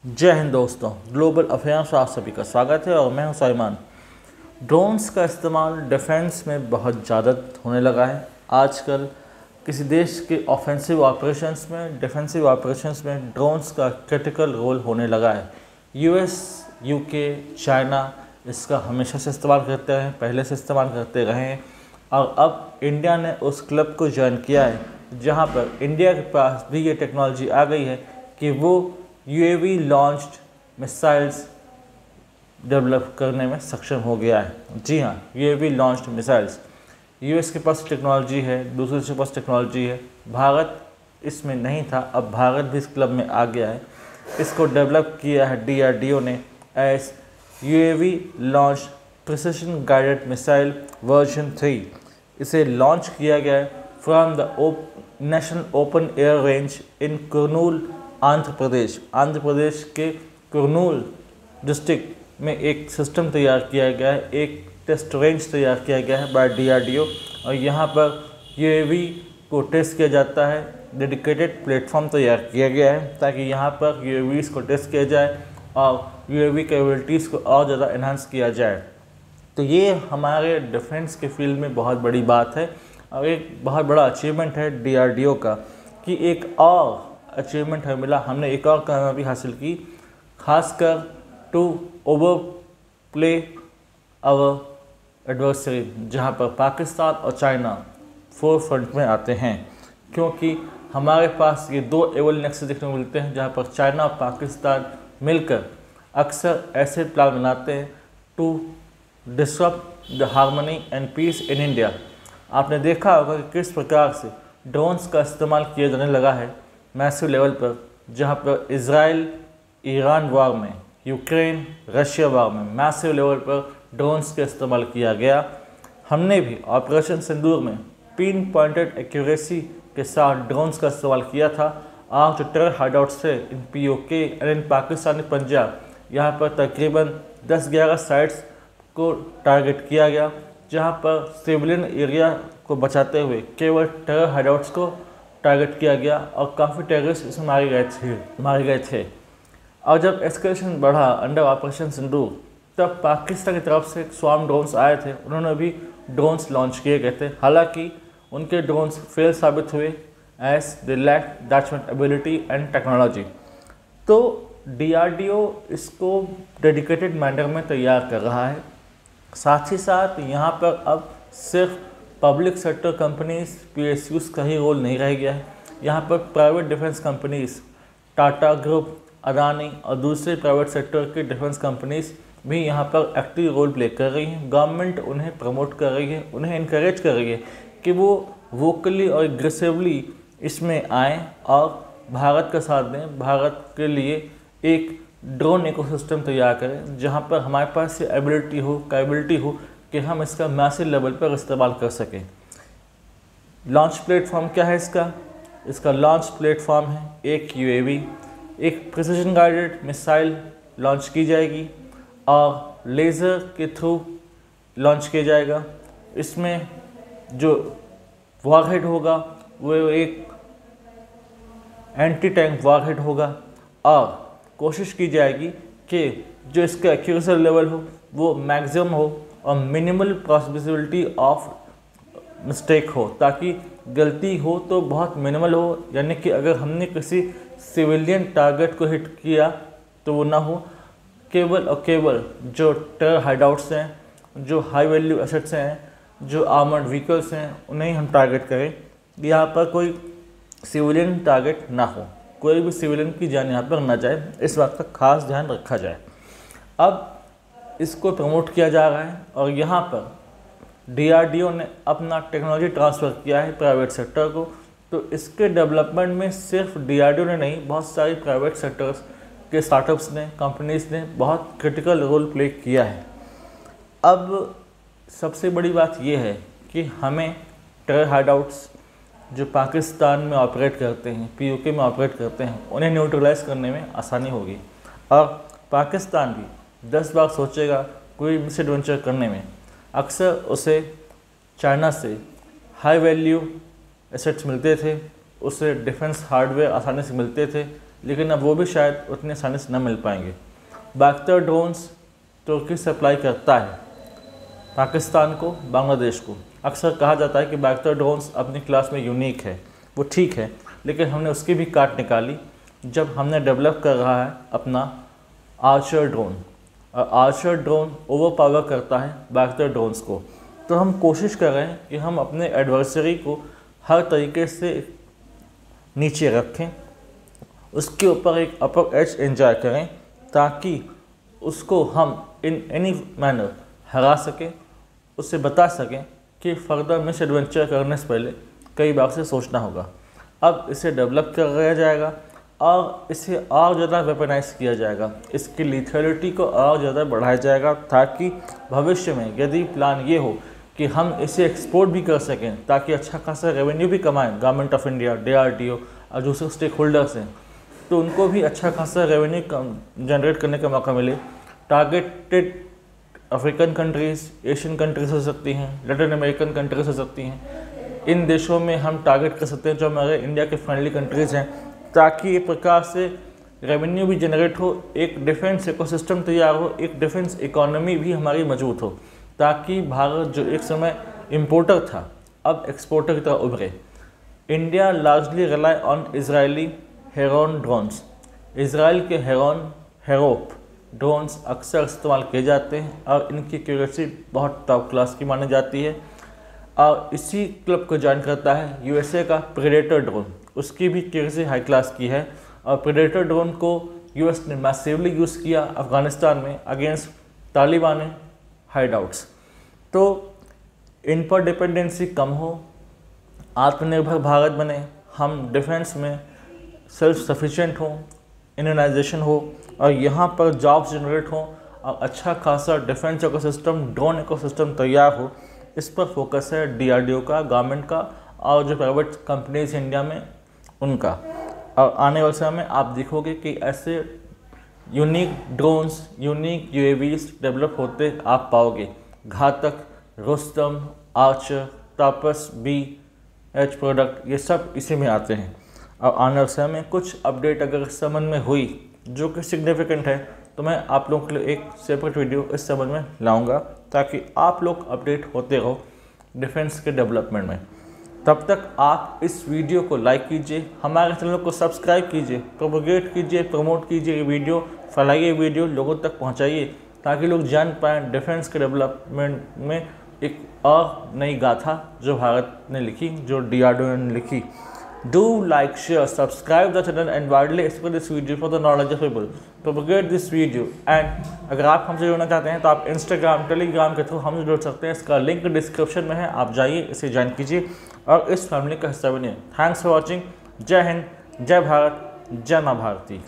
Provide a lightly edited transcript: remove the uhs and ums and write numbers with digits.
जय हिंद दोस्तों, global affairs में आप सभी का स्वागत है और मैं हूं साइमान। ड्रोन्स का इस्तेमाल डिफेंस में बहुत ज़्यादा होने लगा है। आजकल किसी देश के ऑफेंसिव ऑपरेशंस में, डिफेंसिव ऑपरेशंस में ड्रोन्स का क्रिटिकल रोल होने लगा है। यूएस, यूके, चाइना इसका हमेशा से इस्तेमाल करते हैं, पहले से इस्तेमाल करते रहे हैं और अब इंडिया ने उस क्लब को ज्वाइन किया है जहां पर इंडिया के पास भी ये टेक्नोलॉजी आ गई है कि वो UAV लॉन्च्ड मिसाइल्स डेवलप करने में सक्षम हो गया है। जी हाँ, UAV लॉन्च्ड मिसाइल्स। यूएस के पास टेक्नोलॉजी है, दूसरे के पास टेक्नोलॉजी है, भारत इसमें नहीं था, अब भारत भी इस क्लब में आ गया है। इसको डेवलप किया है DRDO ने as UAV launch precision guided missile version 3। इसे लॉन्च किया गया है from the national open air range in Kurnool, Andhra Pradesh के कुर्नूल डिस्ट्रिक्ट में एक सिस्टम तैयार किया गया है, एक टेस्ट रेंज तैयार किया गया है बाय DRDO और यहाँ पर UAV को टेस्ट किया जाता है। डेडिकेटेड प्लेटफॉर्म तैयार किया गया है ताकि यहाँ पर UAVs को टेस्ट किया जाए और UAV कैपेबिलिटीज़ को और ज़्यादा एनहांस किया जाए। तो ये हमारे डिफेंस के फील्ड में बहुत बड़ी बात है और एक बहुत बड़ा अचीवमेंट है DRDO का कि एक और अचीवमेंट है मिला, हमने एक और कामयाबी हासिल की, खासकर to overplay our adversary, जहाँ पर पाकिस्तान और चाइना फोर फ्रंट में आते हैं, क्योंकि हमारे पास ये दो एवल नेक्सस देखने को मिलते हैं जहाँ पर चाइना और पाकिस्तान मिलकर अक्सर ऐसे प्लान बनाते हैं to disrupt the harmony and peace in India. आपने देखा होगा कि किस प्रकार से ड्रोन्स का इस्तेमाल किया जाने लगा है मैसिव लेवल पर, जहाँ पर इजराइल ईरान वार में, यूक्रेन रशिया वार में मैसिव लेवल पर ड्रोन्स का इस्तेमाल किया गया। हमने भी ऑपरेशन सिंदूर में पिन पॉइंटेड एक्यूरेसी के साथ ड्रोन्स का इस्तेमाल किया था। आज जो टेरर हाइडआउट्स थे इन POK और इन पाकिस्तानी पंजाब, यहाँ पर तकरीबन 10-11 साइट्स को टारगेट किया गया, जहाँ पर सिविलियन एरिया को बचाते हुए केवल टेरर हाइडआउट्स को टारगेट किया गया और काफ़ी टेररिस्ट इसमें मारे गए थे। और जब एस्केलेशन बढ़ा अंडर ऑपरेशन सिंदूर, तब पाकिस्तान की तरफ से स्वार्म ड्रोन्स आए थे, उन्होंने भी ड्रोन्स लॉन्च किए गए थे। हालांकि उनके ड्रोन्स फेल साबित हुए as they lack that much ability and technology. तो DRDO इसको डेडिकेटेड मैनर में तैयार कर रहा है। साथ ही साथ यहाँ पर अब सिर्फ पब्लिक सेक्टर कंपनीज PSUs का ही रोल नहीं रह गया है। यहाँ पर private defence companies, Tata group, Adani और दूसरे प्राइवेट सेक्टर के डिफेंस कंपनीज भी यहाँ पर एक्टिव रोल प्ले कर रही हैं। गवर्नमेंट उन्हें प्रमोट कर रही है, उन्हें इनकरेज कर रही है कि वो वोकली और एग्रेसिवली इसमें आएँ और भारत का साथ दें, भारत के लिए एक ड्रोन इकोसिस्टम तैयार करें जहाँ पर हमारे पास ये एबिलिटी हो, कैपेबिलिटी हो कि हम इसका मैसिव लेवल पर इस्तेमाल कर सकें। लॉन्च प्लेटफॉर्म क्या है इसका लॉन्च प्लेटफॉर्म है एक UAV, एक प्रिसिशन गाइडेड मिसाइल लॉन्च की जाएगी और लेज़र के थ्रू लॉन्च किया जाएगा। इसमें जो वॉरहेड होगा वो एक एंटी टैंक वॉरहेड होगा और कोशिश की जाएगी कि जो इसका एक्यूरेसी लेवल हो वो मैक्सिमम हो और मिनिमल पॉसिबिलिटी ऑफ मिस्टेक हो, ताकि गलती हो तो बहुत मिनिमल हो, यानी कि अगर हमने किसी सिविलियन टारगेट को हिट किया तो वो ना हो। केवल और केवल जो टेरर हाइडआउट्स हैं, जो हाई वैल्यू एसेट्स हैं, जो आर्मर्ड व्हीकल्स हैं, उन्हें हम टारगेट करें। यहाँ पर कोई सिविलियन टारगेट ना हो, कोई भी सिविलियन की जान यहाँ पर ना जाए, इस बात का खास ध्यान रखा जाए। अब इसको प्रमोट किया जा रहा है और यहाँ पर DRDO ने अपना टेक्नोलॉजी ट्रांसफ़र किया है प्राइवेट सेक्टर को। तो इसके डेवलपमेंट में सिर्फ DRDO ने नहीं, बहुत सारी प्राइवेट सेक्टर्स के स्टार्टअप्स ने, कंपनीज ने बहुत क्रिटिकल रोल प्ले किया है। अब सबसे बड़ी बात यह है कि हमें टेरर हाइडआउट्स जो पाकिस्तान में ऑपरेट करते हैं, POK में ऑपरेट करते हैं, उन्हें न्यूट्रलाइज करने में आसानी होगी और पाकिस्तान भी 10 बार सोचेगा कोई मिसएडवेंचर करने में। अक्सर उसे चाइना से हाई वैल्यू एसेट्स मिलते थे, उसे डिफेंस हार्डवेयर आसानी से मिलते थे, लेकिन अब वो भी शायद उतने आसानी से न मिल पाएंगे। बैक्टर ड्रोन्स तुर्की सप्लाई करता है पाकिस्तान को, बांग्लादेश को। अक्सर कहा जाता है कि बैक्टर ड्रोन्स अपनी क्लास में यूनिक है, वो ठीक है, लेकिन हमने उसकी भी काट निकाली जब हमने डेवलप कर रहा है अपना आर्चर ड्रोन। और आर्चर ड्रोन ओवर पावर करता है बैक्टर ड्रोन्स को। तो हम कोशिश कर रहे हैं कि हम अपने एडवर्सरी को हर तरीके से नीचे रखें, उसके ऊपर एक अपर एज एंजॉय करें, ताकि उसको हम इन एनी मैनर हरा सकें, उससे बता सकें कि फर्दर मिस एडवेंचर करने से पहले कई बार से सोचना होगा। अब इसे डेवलप कर लिया जाएगा और इसे और ज़्यादा वेपनाइज किया जाएगा, इसकी लिथैलिटी को और ज़्यादा बढ़ाया जाएगा, ताकि भविष्य में यदि प्लान ये हो कि हम इसे एक्सपोर्ट भी कर सकें, ताकि अच्छा खासा रेवेन्यू भी कमाएं, गवर्नमेंट ऑफ इंडिया, DRDO और दूसरे स्टेक होल्डर्स हैं, तो उनको भी अच्छा खासा रेवेन्यू जनरेट करने का मौका मिले। Targeted African countries, Asian countries हो सकती हैं, लैटिन अमेरिकन कंट्रीज़ हो सकती हैं। इन देशों में हम टारगेट कर सकते हैं जो हमारे इंडिया के फ्रेंडली कंट्रीज़ हैं, ताकि एक प्रकार से रेवेन्यू भी जनरेट हो, एक डिफेंस इकोसिस्टम तैयार हो, एक डिफेंस इकोनॉमी भी हमारी मजबूत हो, ताकि भारत जो एक समय इम्पोर्टर था अब एक्सपोर्टर की तरह उभरे। India largely rely on Israeli Heron drones. Israel के हेरोप ड्रोन्स अक्सर इस्तेमाल किए जाते हैं और इनकी एक्यूरेसी बहुत टॉप क्लास की मानी जाती है। और इसी क्लब को ज्वाइन करता है USA का प्रेडेटर ड्रोन, उसकी भी एक्यूरेसी हाई क्लास की है। और प्रेडेटर ड्रोन को US ने मैसिवली यूज़ किया अफ़गानिस्तान में अगेंस्ट तालिबान हाइडआउट्स। तो इन पर डिपेंडेंसी कम हो, आत्मनिर्भर भारत बने, हम डिफेंस में सेल्फ सफिशिएंट हों, इंडियनाइजेशन हो और यहाँ पर जॉब्स जनरेट हों और अच्छा खासा डिफेंस इकोसिस्टम, ड्रोन इकोसिस्टम तैयार हो। इस पर फोकस है DRDO का, गवर्नमेंट का और जो प्राइवेट कंपनीज इंडिया में उनका। और आने वाले समय में आप देखोगे कि ऐसे unique drones, unique UAVs develop होते आप पाओगे। घातक, रुस्तम, आर्चर, तापस, BH प्रोडक्ट, ये सब इसी में आते हैं। और आने वाले समय में कुछ अपडेट अगर इस संबंध में हुई जो कि सिग्निफिकेंट है, तो मैं आप लोगों के लिए एक सेपरेट वीडियो इस संबंध में लाऊंगा, ताकि आप लोग अपडेट होते रहो डिफेंस के डेवलपमेंट में। तब तक आप इस वीडियो को लाइक कीजिए, हमारे चैनल को सब्सक्राइब कीजिए, प्रोपोगेट कीजिए, प्रमोट कीजिए, ये वीडियो फैलाइए, वीडियो लोगों तक पहुंचाइए, ताकि लोग जान पाएँ डिफेंस के डेवलपमेंट में एक और नई गाथा जो भारत ने लिखी, जो DRDO ने लिखी। Do like, share, subscribe the channel and widely spread this video for the knowledge of people. Propagate this video and अगर आप हमसे जुड़ना चाहते हैं तो आप Instagram, Telegram के थ्रू हमसे जुड़ सकते हैं। इसका लिंक डिस्क्रिप्शन में है, आप जाइए, इसे ज्वाइन कीजिए और इस फैमिली का हिस्सा बनिए। Thanks for watching. जय हिंद, जय भारत, जय माँ भारती।